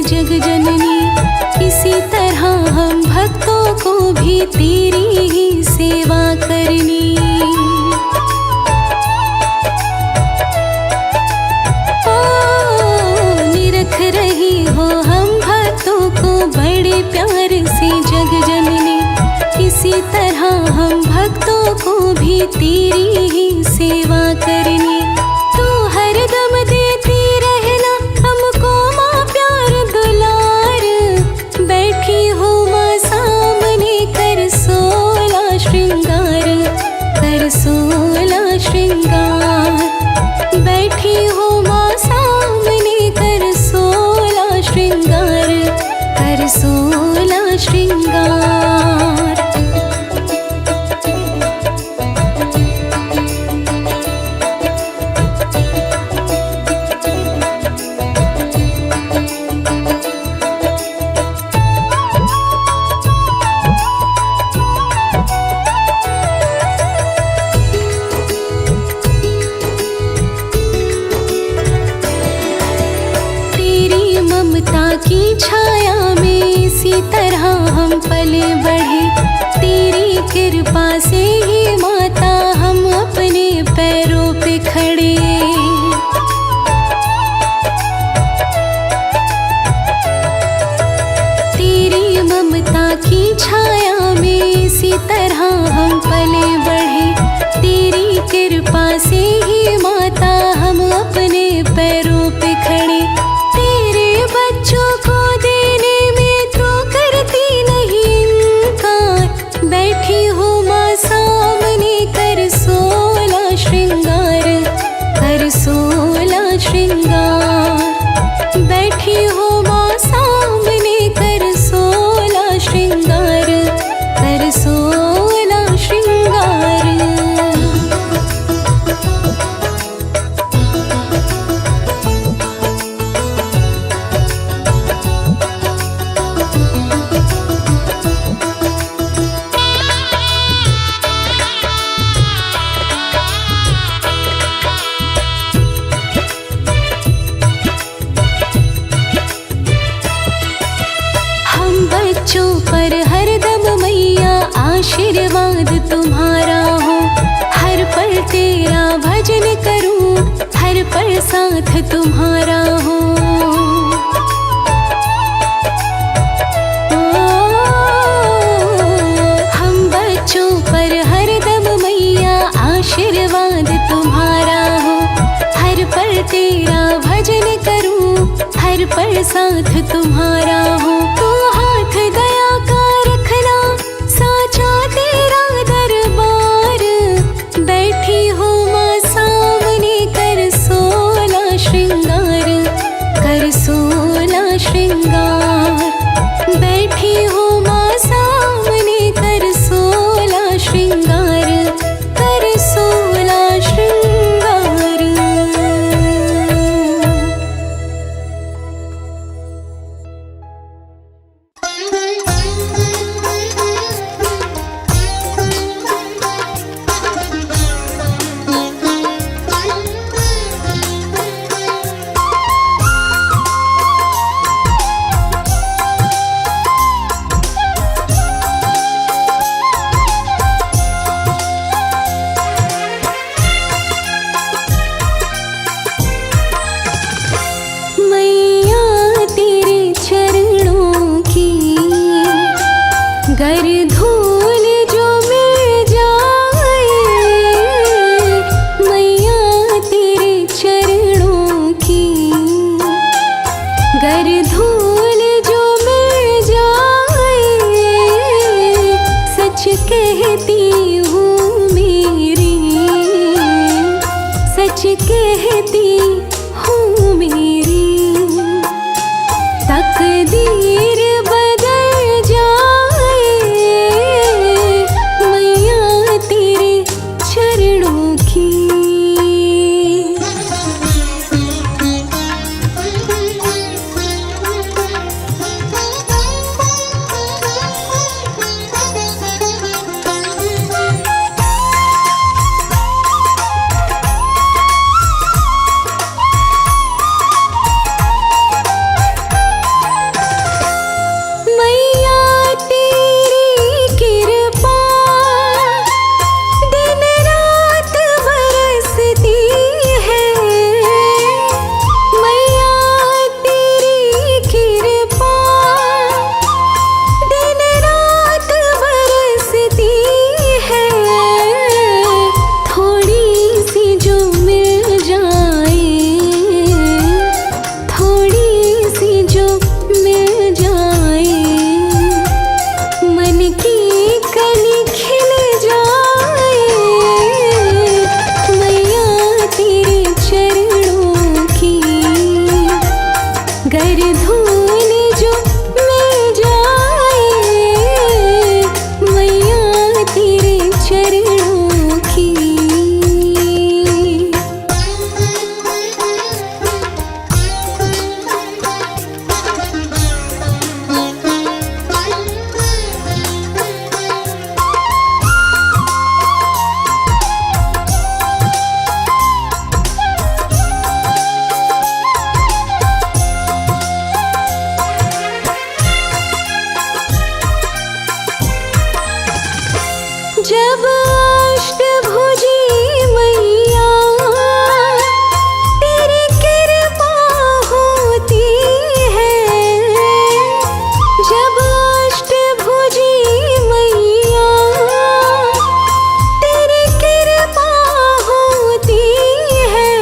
जग जननी, इसी तरह हम भक्तों को भी तेरी ही सेवा करनी। ओ निरख रही हो हम भक्तों को बड़े प्यार से जग जननी, इसी तरह हम भक्तों को भी तेरी ही सेवा करनी। तू हरदम देती रहना हमको माँ प्यार दुलार। बैठी हो माँ सामने कर 16 श्रृंगार, कर 16 श्रृंगार। बैठी हो माँ सामने कर 16 श्रृंगार, कर 16 श्रृंगार। ममता की छाया में इसी तरह हम पले बढ़े। तेरी कृपा से ही माता हम अपने पैरों पे खड़े। तेरी ममता की छाया में इसी तरह हम पले बढ़े। तेरी कृपा से ही माता हम अपने पैरों पे खड़े। बच्चों को देने में तो करती नहीं इनकार। बैठी हो माँ सामने कर 16 श्रृंगार, कर 16 श्रृंगार। बैठी हो माँ सामने कर 16 श्रृंगार, कर 16 श्रृंगार। बच्चों पर हरदम मैया आशीर्वाद तुम्हारा हो। हर पल तेरा भजन करूं, हर पल साथ तुम्हारा हो। हम बच्चों पर हरदम मैया आशीर्वाद तुम्हारा हो। हर पल तेरा भजन करूं, हर पल साथ तुम्हारा हो। तो हाथ दया का रखना साचा तेरा दरबार। बैठी हो माँ सामने कर 16 श्रृंगार, कर 16 श्रृंगार। बैठी हो माँ सामने कर 16 श्रृंगार, कर 16 श्रृंगार। जब अष्टभुजी मैया तेरी कृपा होती है, जब अष्टभुजी मैया तेरी कृपा होती है,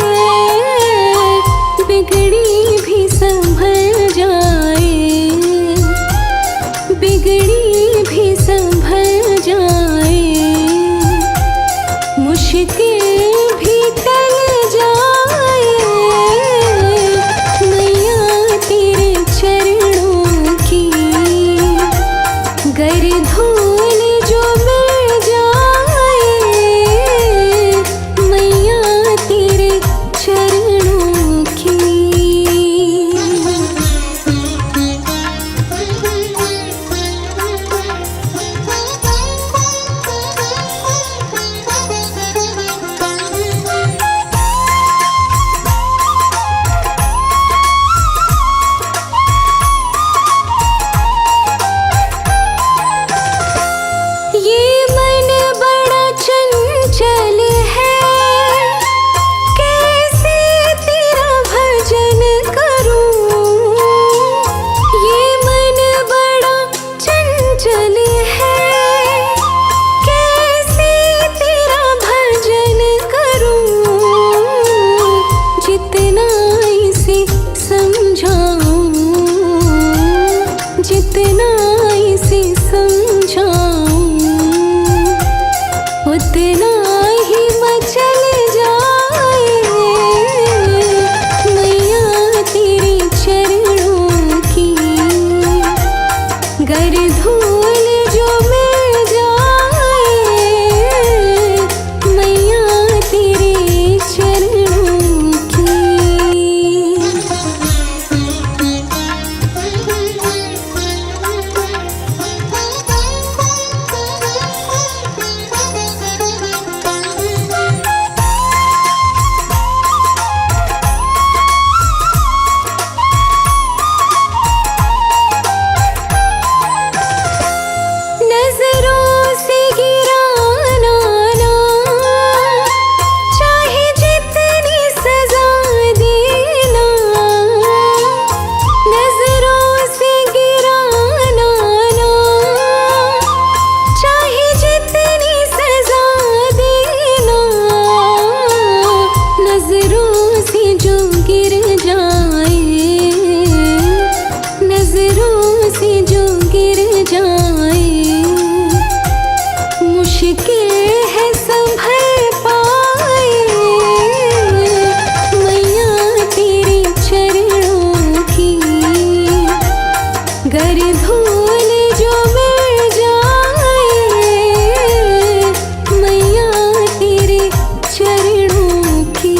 बिगड़ी भी संभल जाए, बिगड़ी भी संभल जाए, मुश्किल भी टल जाए। मैया तेरे चरणों की गर धूल जो मिल जाए, मैया तेरे चरणों की। ये मन बड़ा चंचल है, कैसे तेरा भजन करूं। ये मन बड़ा चंचल है, कैसे तेरा भजन करूं। जितना इसे समझाऊं, जितना इसे समझाऊं, उतना ही मचल जाए। मैया तेरे चरणों की गर धूल जो मिल जाए, मैया तेरे चरणों की। नजरों से गिराना ना, चाहे जितनी सजा देना। नजरों से गिराना ना, चाहे जितनी सजा देना। नजरों से जो गिर जाए, नजरों से जो गिर जाए, मुश्किल है संभल पाए। मैया तेरे चरणों की गर धूल जो मिल जाए, मैया तेरे चरणों की।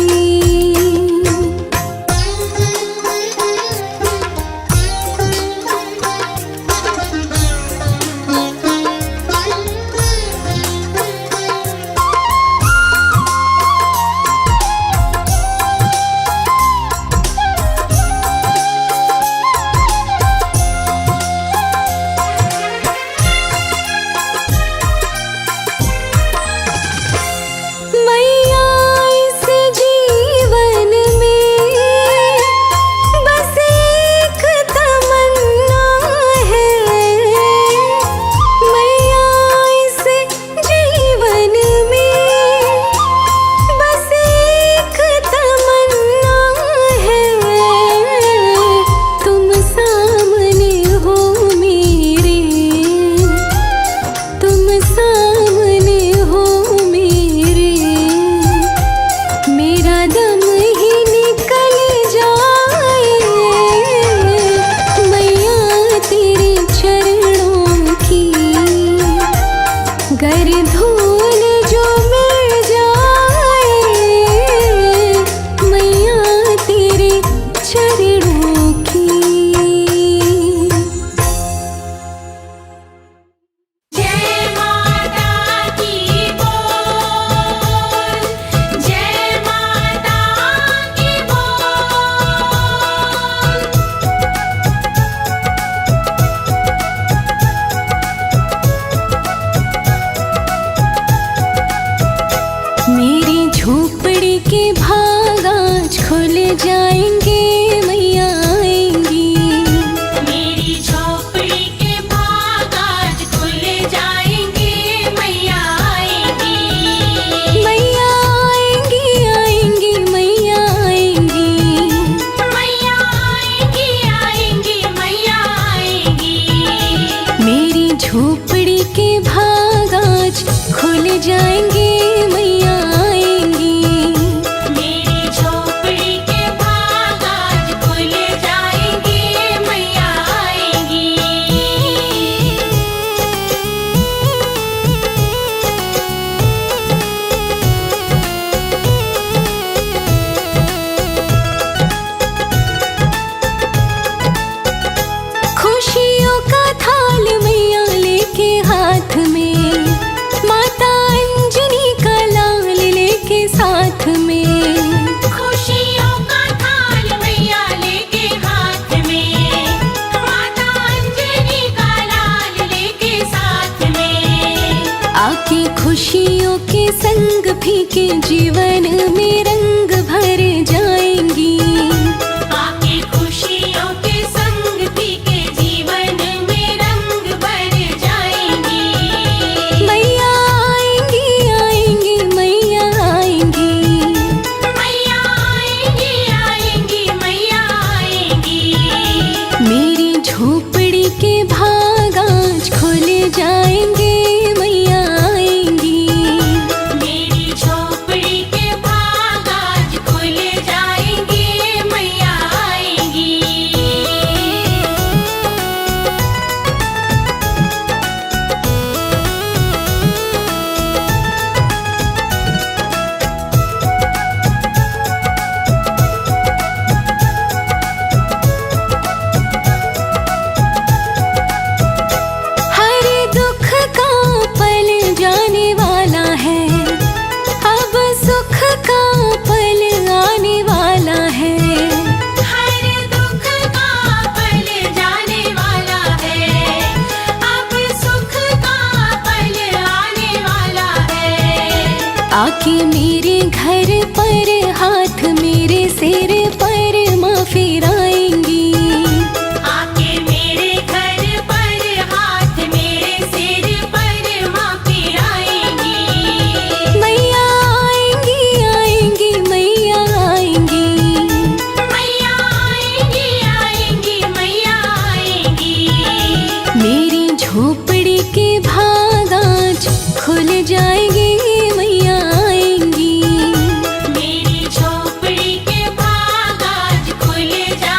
खुल जाएंगे मैया आएंगी। मेरी झोपड़ी के भाग आज खुल जाएंगे, मैया आएंगी। मैया आएंगी आएंगी मैया आएंगी। मैया आएंगी आएंगी मैया आएंगी। मेरी झोपड़ी के भाग आज खुल जाएंगे मैया आएंगी। मेरी झोपड़ी के भाग आज खुल जाएंगे, मैया आएंगी। खुशियों का थाल मैया लेके हाथ में, माता अंजनी का लाल लेके साथ में। खुशियों का थाल मैया लेके हाथ में, माता अंजनी का लाल लेके साथ में। आके खुशियों के संग फीके जीवन में रंग भर जाएंगी। आके खुशियों के संग फीके जीवन में रंग भर जाएंगी। मैया आएंगी आएंगी मैया आएंगी। मैया आएंगी आएंगी मैया आएंगी। मेरी झोपड़ी के भाग आज खुल जाएंगे मैया आएंगी। मेरी झोपड़ी के भाग आज खुल जाएंगे, मैया आएंगी। हर दुख का पल जाने वाला है, अब सुख का पल आने वाला है। हर दुख का पल जाने वाला है, अब सुख का पल आने वाला है। आके मेरे घर पर हाथ मेरे सिर पर माँ फिराएंगी। आके मेरे घर पर हाथ मेरे सिर पर माँ फिराएंगी। मैया आएंगी आएंगी मैया आएंगी। मैया आएंगी आएंगी मैया आएंगी। मेरी झोपड़ी के भाग आज खुल जाएंगे मैया आएंगी। मेरी झोपड़ी के भाग आज खुल जा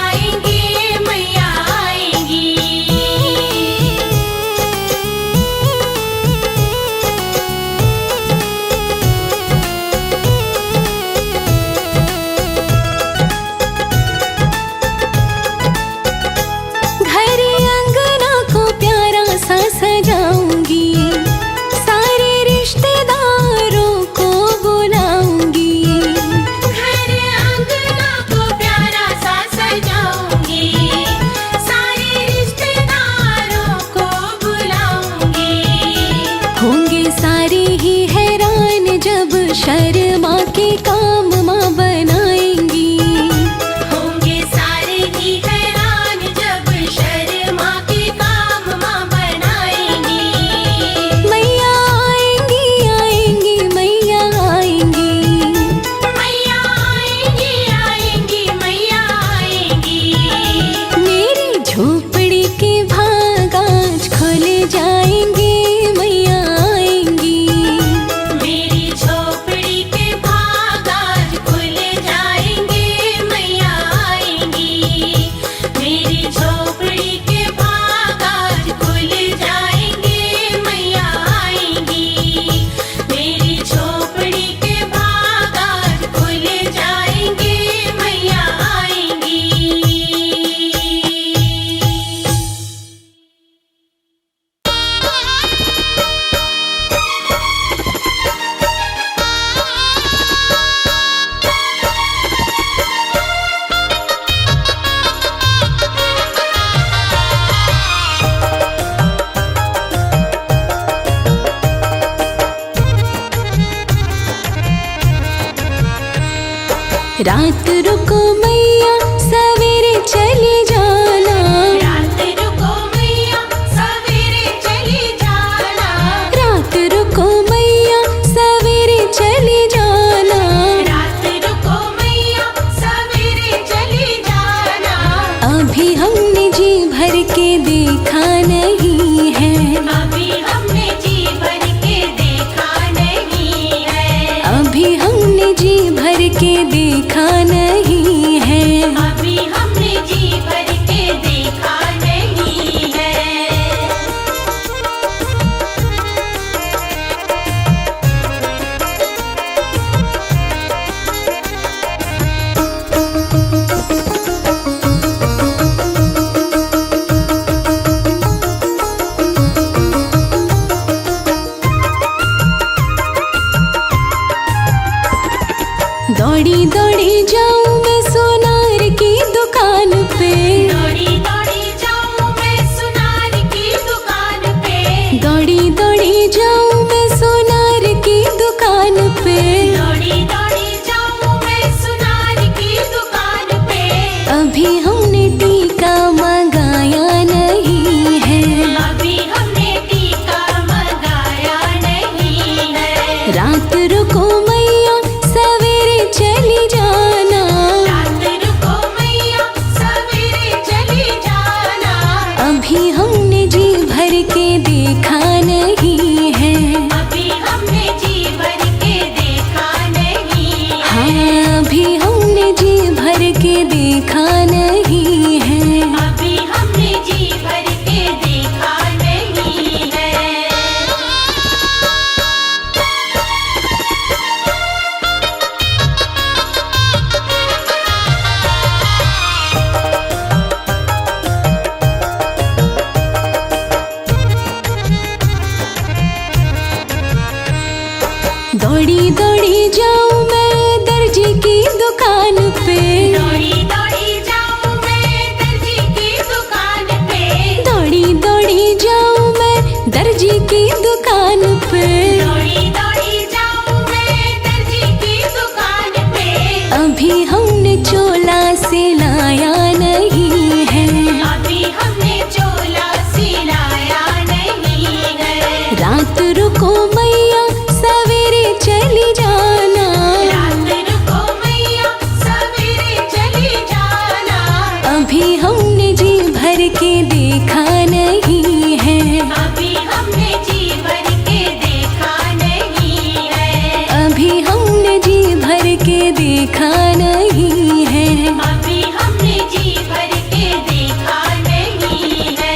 रात रुको मैया सवेरे चली जाना, रात रुको मैया सवेरे चली जाना, रात रुको मैया सवेरे चली जाना, रात रुको मैया सवेरे चली जाना। अभी हमने जी भर के देखा नहीं है, अभी हमने जी भर के देखा नहीं है, अभी हमने जी भर के देखा नहीं है। अभी हमने जी भर के देखा नहीं है। दौड़ी दौड़ी जाऊं मैं सोनार की दुकान पे, दौड़ी दौड़ी जाऊं मैं सुनार की दुकान पे, दौड़ी दौड़ी जाऊं मैं सोनार की दुकान पे, दौड़ी दौड़ी जाऊं मैं सुनार की दुकान पे। अभी हमने टीका मंगाया नहीं है, अभी हमने टीका मंगाया नहीं है। रात रुको मैया सवेरे चली जाना, रात रुको मैया सवेरे चली जाना, अभी हमने जी भर के देखा नहीं है। अभी हमने जी भर के देखा नहीं है। हाँ, अभी हमने जी भर के देखा नहीं है। अभी हमने जी भर के देखा नहीं है। दौड़ी दौड़ी जाऊं मैं दर्जी की दुकान पे, दौड़ी दौड़ी जाऊं मैं दर्जी की दुकान पे, दौड़ी दौड़ी जाऊं मैं दर्जी की दुकान पे, दौड़ी दौड़ी जाऊं मैं दर्जी की दुकान पे। अभी हमने चोला सिलाया नहीं है, अभी हमने चोला सिलाया नहीं है। रात रुको मैया सवेरे चली जाना, रात रुको मैया सवेरे चली जाना, अभी हमने जी भर के देखा नहीं है। अभी हमने जी भर के देखा नहीं है। अभी हमने जी भर के देखा नहीं है। अभी हमने जी भर के देखा नहीं है।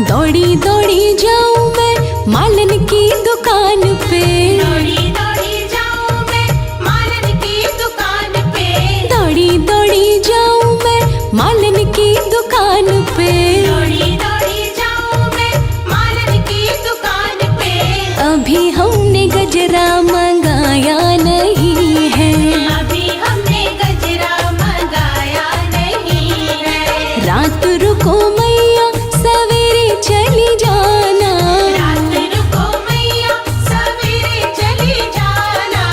दौड़ी दौड़ी जाऊं मैं मालन की दुकान पे, दौड़ी दौड़ी जाऊं मैं मालन की दुकान पे, दौड़ी दौड़ी जाऊं मैं मालन की दुकान पे, दौड़ी दौड़ी जाऊं मैं मालन की दुकान पे। अभी हमने गजरा मंगाया नहीं है, अभी हमने गजरा मंगाया नहीं है। रात रुको मैया सवेरे चली जाना, रात रुको मैया सवेरे चली जाना,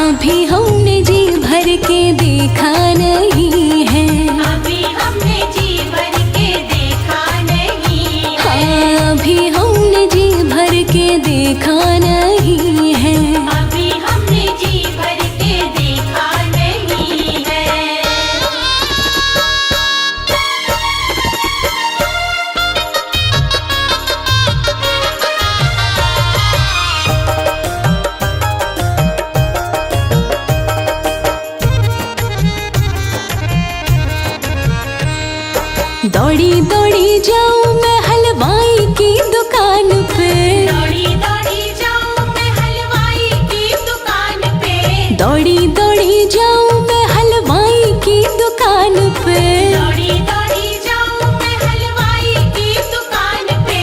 अभी हमने जी भर के देखा नहीं है। अभी हमने जी भर के देखा नहीं है। हाँ, अभी हमने जी भर के देखा नहीं है। अभी हमने जी भर के देखा नहीं है। दौड़ी दौड़ी जाऊं मैं हलवाई की दुकान पे, दौड़ी दौड़ी जाऊं मैं हलवाई की दुकान पे, दौड़ी दौड़ी जाऊं मैं हलवाई की दुकान पे, दौड़ी दौड़ी जाऊं मैं हलवाई की दुकान पे।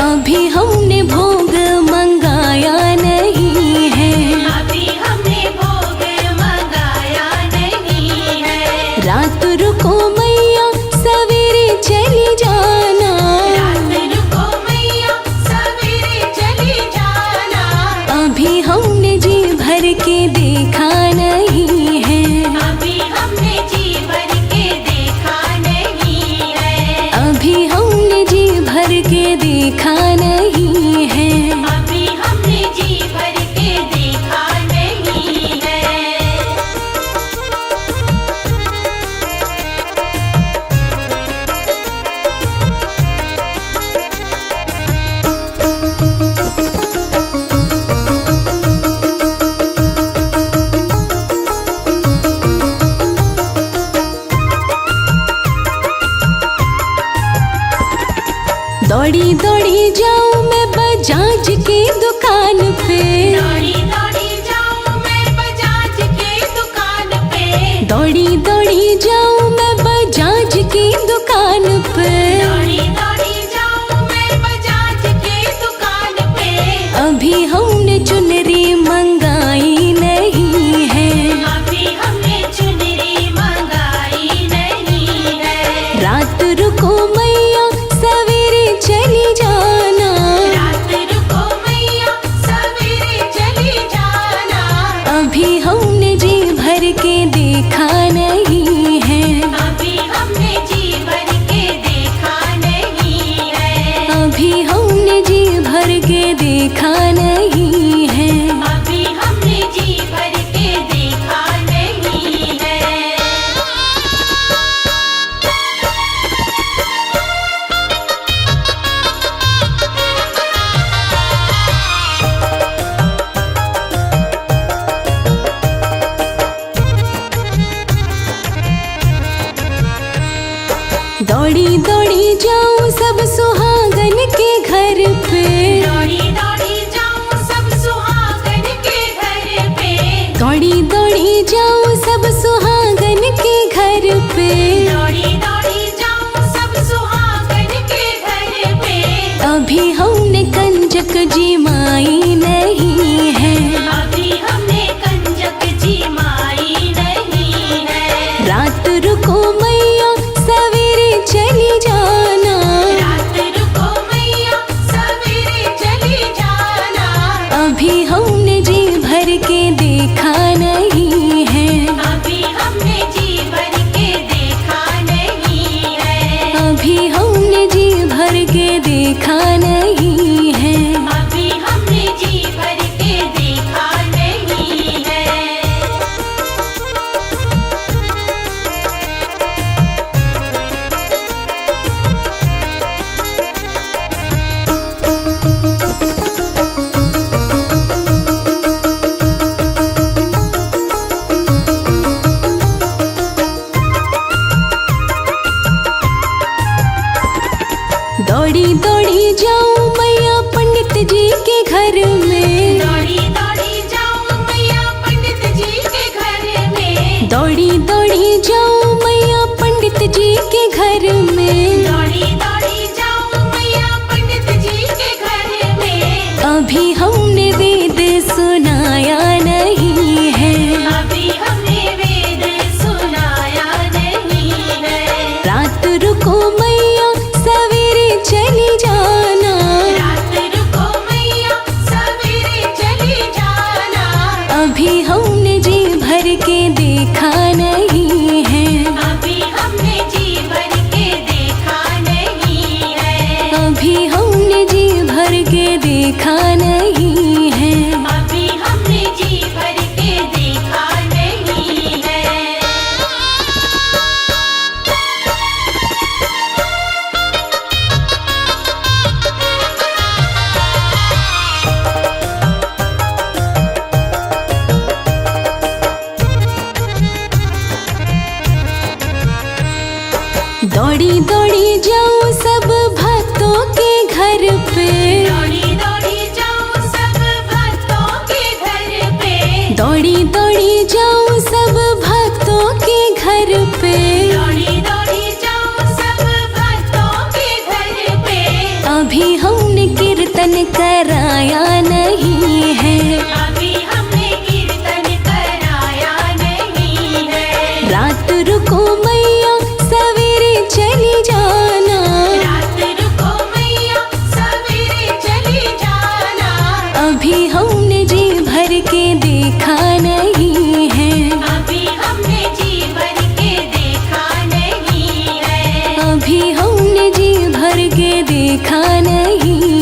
अभी हमने के देखा नहीं है। अभी हमने जी भर के देखा नहीं है। दौड़ी दौड़ी जाऊं मैं बजाज की दुकान पे, दौड़ी दौड़ी जाऊं मैं बजाज के दुकान पे, दौड़ी दौड़ी जाऊं मैं बजाज की दुकान पे। दौड़ी दौड़ी जाऊं मैं बजाज के दुकान पे। अभी हमने चुनरी मंगाई नहीं है, अभी हमने चुनरी मंगाई नहीं है। रात रुको मैया सवेरे चली जाना, रात रुको मैया सवेरे चली जाना। अभी हमने जी भर के देखा नहीं है। अभी हमने जी भर के देखा नहीं है। अभी हमने जी भर के देखा नहीं है। अभी हमने जी भर के देखा नहीं है। दौड़ी दौड़ी जाऊं सब सुहागन के घर पे, दौड़ी दौड़ी जाऊं सब सुहागन के घर पे। दौड़ी दौड़ी जाऊं सब सुहागन के घर पे। दौड़ी दौड़ी जाऊं सब सुहागन के घर पे। अभी हमने कंजक जी माई नहीं है, अभी हमने कंजक जी माई नहीं है। रात रुको मैया सवेरे चली जाना, रात रुको मैया सवेरे चली जाना। अभी हमने जी भर के देखा नहीं है। अभी हमने जी भर के देखा नहीं है। अभी हमने जी भर के देखा नहीं है। अभी हमने जी भर के देखा नहीं है। दौड़ी दौड़ी जाऊं मैया पंडित जी के घर में, दौड़ी दौड़ी जाऊं मैया पंडित जी के घर में। दौड़ी दौड़ी जाऊं मैया पंडित जी के घर में। दौड़ी दौड़ी जाऊं मैया पंडित जी के घर में। अभी हमने वेद सुनाया नहीं है, अभी हमने वेद सुनाया नहीं है। रात रुको मैया सवेरे चली जाना, रात रुको मैया सवेरे चली जाना। अभी हमने जी भर के देखा नहीं है। अभी हमने जी भर के देखा नहीं है। अभी हमने जी भर के देखा नहीं है। अभी हमने जी भर के देखा नहीं है। दौड़ी दौड़ी जाऊं सब भक्तों के घर पे, दौड़ी दौड़ी जाऊं सब भक्तों के घर पे। दौड़ी दौड़ी जाऊं सब भक्तों के घर पे। दौड़ी दौड़ी जाऊं सब भक्तों के घर पे। अभी हमने कीर्तन कराया नहीं है, अभी हमने कीर्तन कराया नहीं है। रात रुको मैया सवेरे चली जाना, रात रुको मैया सवेरे चली जाना। अभी हमने जी भर के देखा नहीं है। अभी हमने जी भर के देखा नहीं है। अभी हमने जी भर स्वर्ग देखा नहीं।